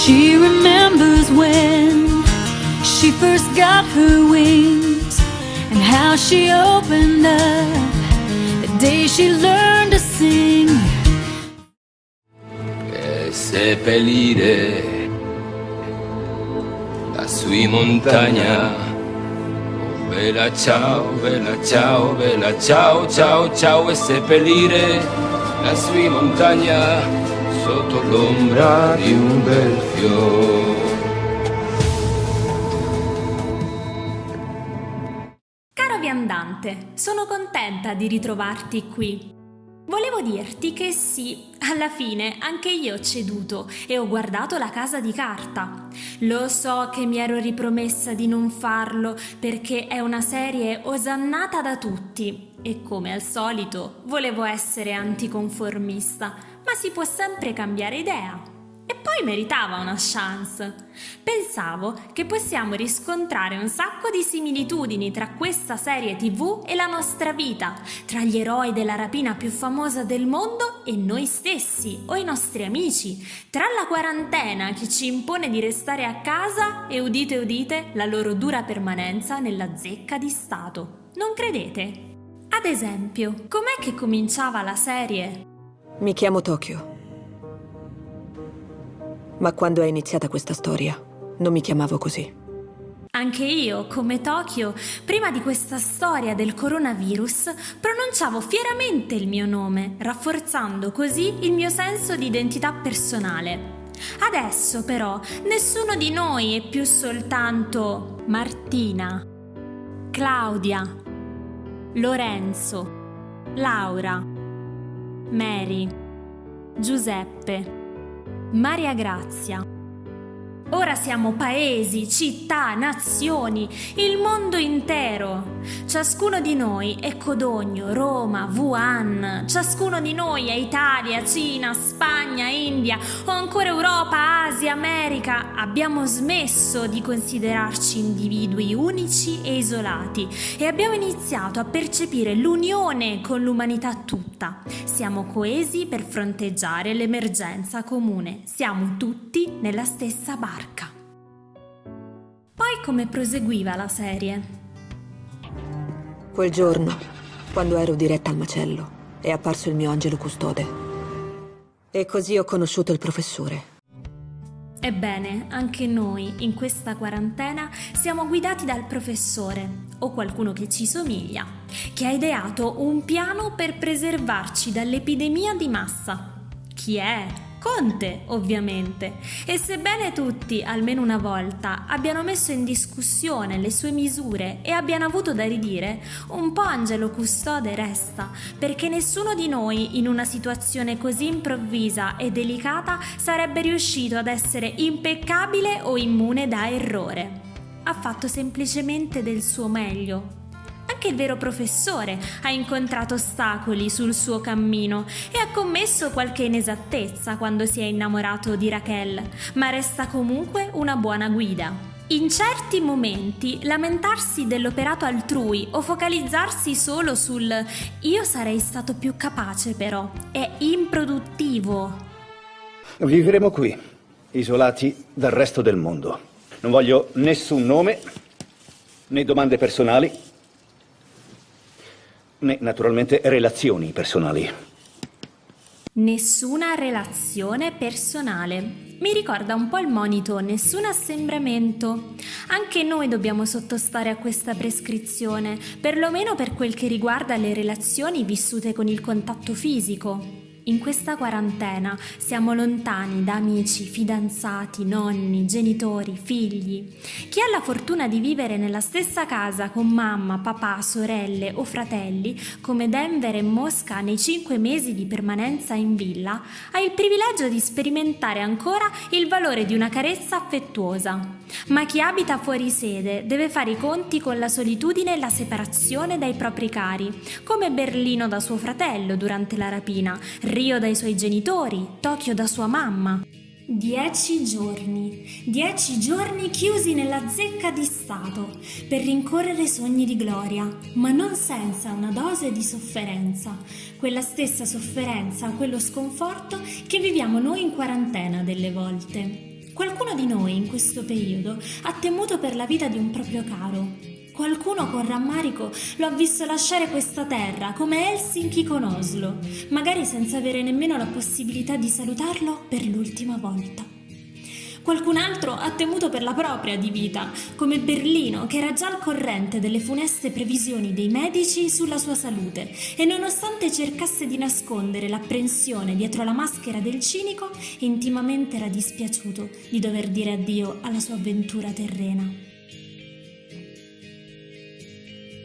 She remembers when she first got her wings and how she opened up the day she learned to sing. E seppellire la sua montagna. Oh, bella ciao, bella ciao, bella ciao, ciao, ciao, e seppellire la sua montagna sotto l'ombra di un bel fiore. Caro viandante, sono contenta di ritrovarti qui. Volevo dirti che sì, alla fine anche io ho ceduto e ho guardato La Casa di Carta. Lo so che mi ero ripromessa di non farlo perché è una serie osannata da tutti e come al solito volevo essere anticonformista, ma si può sempre cambiare idea. E poi meritava una chance. Pensavo che possiamo riscontrare un sacco di similitudini tra questa serie TV e la nostra vita, tra gli eroi della rapina più famosa del mondo e noi stessi o i nostri amici, tra la quarantena che ci impone di restare a casa e udite udite la loro dura permanenza nella zecca di Stato. Non credete? Ad esempio, com'è che cominciava la serie? Mi chiamo Tokyo. Ma quando è iniziata questa storia, non mi chiamavo così. Anche io, come Tokyo, prima di questa storia del coronavirus, pronunciavo fieramente il mio nome, rafforzando così il mio senso di identità personale. Adesso, però, nessuno di noi è più soltanto Martina, Claudia, Lorenzo, Laura, Mary, Giuseppe, Maria Grazia. Ora siamo paesi, città, nazioni, il mondo intero. Ciascuno di noi è Codogno, Roma, Wuhan. Ciascuno di noi è Italia, Cina, Spagna, India o ancora Europa, Asia, America. Abbiamo smesso di considerarci individui unici e isolati e abbiamo iniziato a percepire l'unione con l'umanità tutta. Siamo coesi per fronteggiare l'emergenza comune. Siamo tutti nella stessa barca. Poi come proseguiva la serie? Quel giorno, quando ero diretta al macello, è apparso il mio angelo custode. E così ho conosciuto il professore. Ebbene, anche noi in questa quarantena siamo guidati dal professore, o qualcuno che ci somiglia, che ha ideato un piano per preservarci dall'epidemia di massa. Chi è? Conte, ovviamente. E sebbene tutti, almeno una volta, abbiano messo in discussione le sue misure e abbiano avuto da ridire, un po' angelo custode resta, perché nessuno di noi in una situazione così improvvisa e delicata sarebbe riuscito ad essere impeccabile o immune da errore. Ha fatto semplicemente del suo meglio. Anche il vero professore ha incontrato ostacoli sul suo cammino e ha commesso qualche inesattezza quando si è innamorato di Raquel, ma resta comunque una buona guida. In certi momenti lamentarsi dell'operato altrui o focalizzarsi solo sul «io sarei stato più capace però» è improduttivo. Vivremo qui, isolati dal resto del mondo. Non voglio nessun nome, né domande personali, né naturalmente relazioni personali. Nessuna relazione personale. Mi ricorda un po' il monito nessun assembramento. Anche noi dobbiamo sottostare a questa prescrizione, perlomeno per quel che riguarda le relazioni vissute con il contatto fisico. In questa quarantena siamo lontani da amici, fidanzati, nonni, genitori, figli. Chi ha la fortuna di vivere nella stessa casa con mamma, papà, sorelle o fratelli, come Denver e Mosca nei 5 mesi di permanenza in villa, ha il privilegio di sperimentare ancora il valore di una carezza affettuosa. Ma chi abita fuori sede deve fare i conti con la solitudine e la separazione dai propri cari, come Berlino da suo fratello durante la rapina, Rio dai suoi genitori, Tokyo da sua mamma. 10 giorni chiusi nella zecca di Stato per rincorrere sogni di gloria, ma non senza una dose di sofferenza, quella stessa sofferenza, quello sconforto che viviamo noi in quarantena delle volte. Qualcuno di noi in questo periodo ha temuto per la vita di un proprio caro. Qualcuno con rammarico lo ha visto lasciare questa terra, come Helsinki con Oslo, magari senza avere nemmeno la possibilità di salutarlo per l'ultima volta. Qualcun altro ha temuto per la propria di vita, come Berlino, che era già al corrente delle funeste previsioni dei medici sulla sua salute e nonostante cercasse di nascondere l'apprensione dietro la maschera del cinico, intimamente era dispiaciuto di dover dire addio alla sua avventura terrena.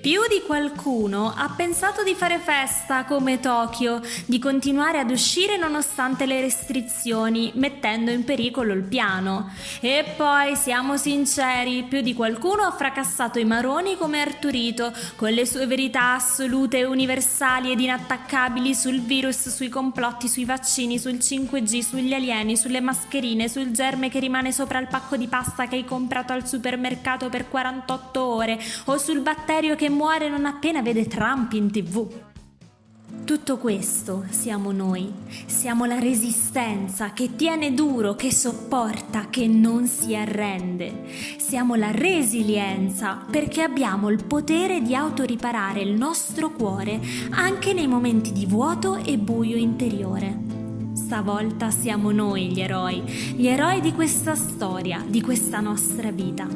Più di qualcuno ha pensato di fare festa come Tokyo, di continuare ad uscire nonostante le restrizioni, mettendo in pericolo il piano. E poi, siamo sinceri, più di qualcuno ha fracassato i maroni come Arturito, con le sue verità assolute, universali ed inattaccabili sul virus, sui complotti, sui vaccini, sul 5G, sugli alieni, sulle mascherine, sul germe che rimane sopra il pacco di pasta che hai comprato al supermercato per 48 ore, o sul batterio che muore non appena vede Trump in TV. Tutto questo siamo noi, siamo la resistenza che tiene duro, che sopporta, che non si arrende. Siamo la resilienza perché abbiamo il potere di autoriparare il nostro cuore anche nei momenti di vuoto e buio interiore. Stavolta siamo noi gli eroi di questa storia, di questa nostra vita.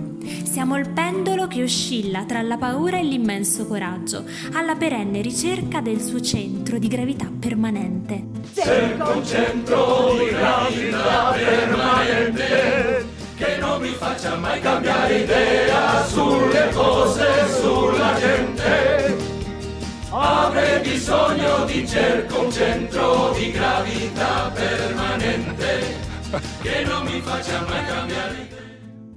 Siamo il pendolo che oscilla tra la paura e l'immenso coraggio, alla perenne ricerca del suo centro di gravità permanente. Cerco un centro di gravità permanente che non mi faccia mai cambiare idea sulle cose, sulla gente. Avrei bisogno di cerco un centro di gravità permanente che non mi faccia mai cambiare idea.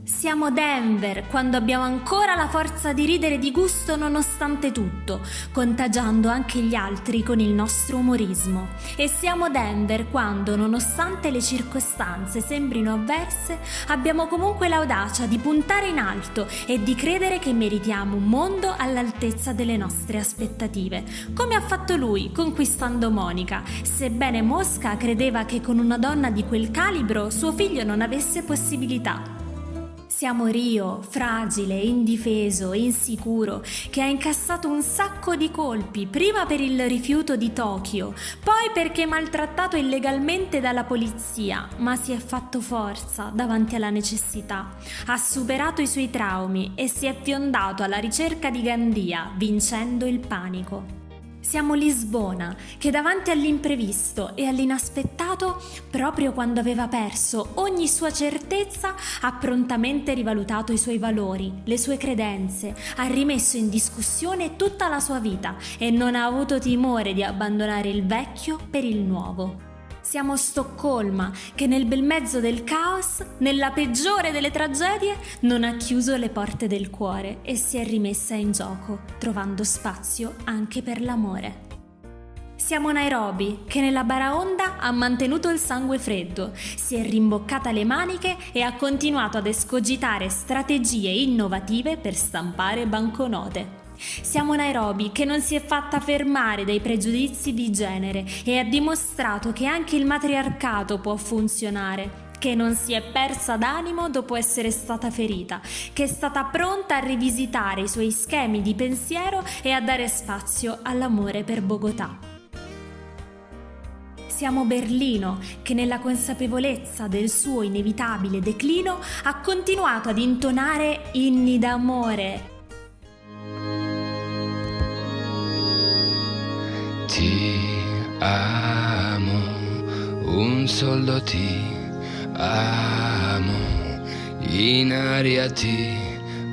Siamo Denver quando abbiamo ancora la forza di ridere di gusto nonostante tutto, contagiando anche gli altri con il nostro umorismo. E siamo Denver quando, nonostante le circostanze sembrino avverse, abbiamo comunque l'audacia di puntare in alto e di credere che meritiamo un mondo all'altezza delle nostre aspettative, come ha fatto lui conquistando Monica, sebbene Mosca credeva che con una donna di quel calibro suo figlio non avesse possibilità. Siamo Rio, fragile, indifeso, insicuro, che ha incassato un sacco di colpi, prima per il rifiuto di Tokyo, poi perché maltrattato illegalmente dalla polizia, ma si è fatto forza davanti alla necessità, ha superato i suoi traumi e si è fiondato alla ricerca di Gandia, vincendo il panico. Siamo Lisbona, che davanti all'imprevisto e all'inaspettato, proprio quando aveva perso ogni sua certezza, ha prontamente rivalutato i suoi valori, le sue credenze, ha rimesso in discussione tutta la sua vita e non ha avuto timore di abbandonare il vecchio per il nuovo. Siamo Stoccolma, che nel bel mezzo del caos, nella peggiore delle tragedie, non ha chiuso le porte del cuore e si è rimessa in gioco, trovando spazio anche per l'amore. Siamo Nairobi, che nella baraonda ha mantenuto il sangue freddo, si è rimboccata le maniche e ha continuato ad escogitare strategie innovative per stampare banconote. Siamo Nairobi, che non si è fatta fermare dai pregiudizi di genere e ha dimostrato che anche il matriarcato può funzionare, che non si è persa d'animo dopo essere stata ferita, che è stata pronta a rivisitare i suoi schemi di pensiero e a dare spazio all'amore per Bogotà. Siamo Berlino, che nella consapevolezza del suo inevitabile declino ha continuato ad intonare inni d'amore. Ti amo, un soldo ti amo, in aria ti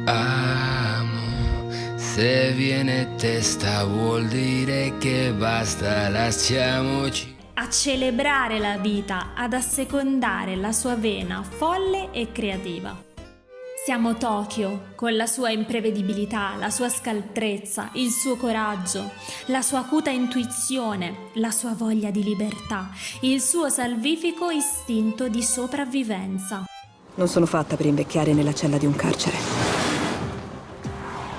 amo. Se viene testa vuol dire che basta, lasciamoci. A celebrare la vita, ad assecondare la sua vena folle e creativa. Siamo Tokyo, con la sua imprevedibilità, la sua scaltrezza, il suo coraggio, la sua acuta intuizione, la sua voglia di libertà, il suo salvifico istinto di sopravvivenza. Non sono fatta per invecchiare nella cella di un carcere.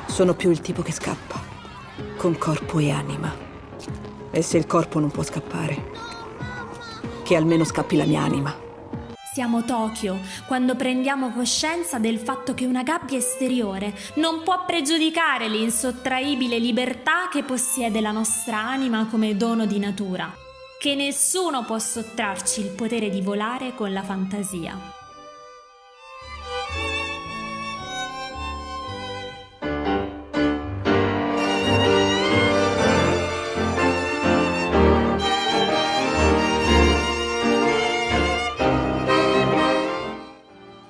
Sono più il tipo che scappa, con corpo e anima. E se il corpo non può scappare, che almeno scappi la mia anima. Siamo Tokyo quando prendiamo coscienza del fatto che una gabbia esteriore non può pregiudicare l'insottraibile libertà che possiede la nostra anima come dono di natura, che nessuno può sottrarci il potere di volare con la fantasia.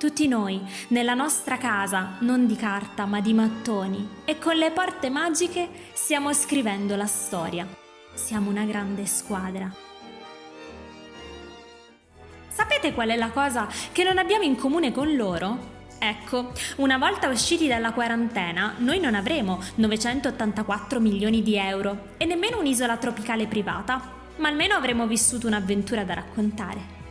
Tutti noi, nella nostra casa, non di carta ma di mattoni, e con le porte magiche stiamo scrivendo la storia. Siamo una grande squadra. Sapete qual è la cosa che non abbiamo in comune con loro? Ecco, una volta usciti dalla quarantena, noi non avremo 984 milioni di euro e nemmeno un'isola tropicale privata, ma almeno avremo vissuto un'avventura da raccontare.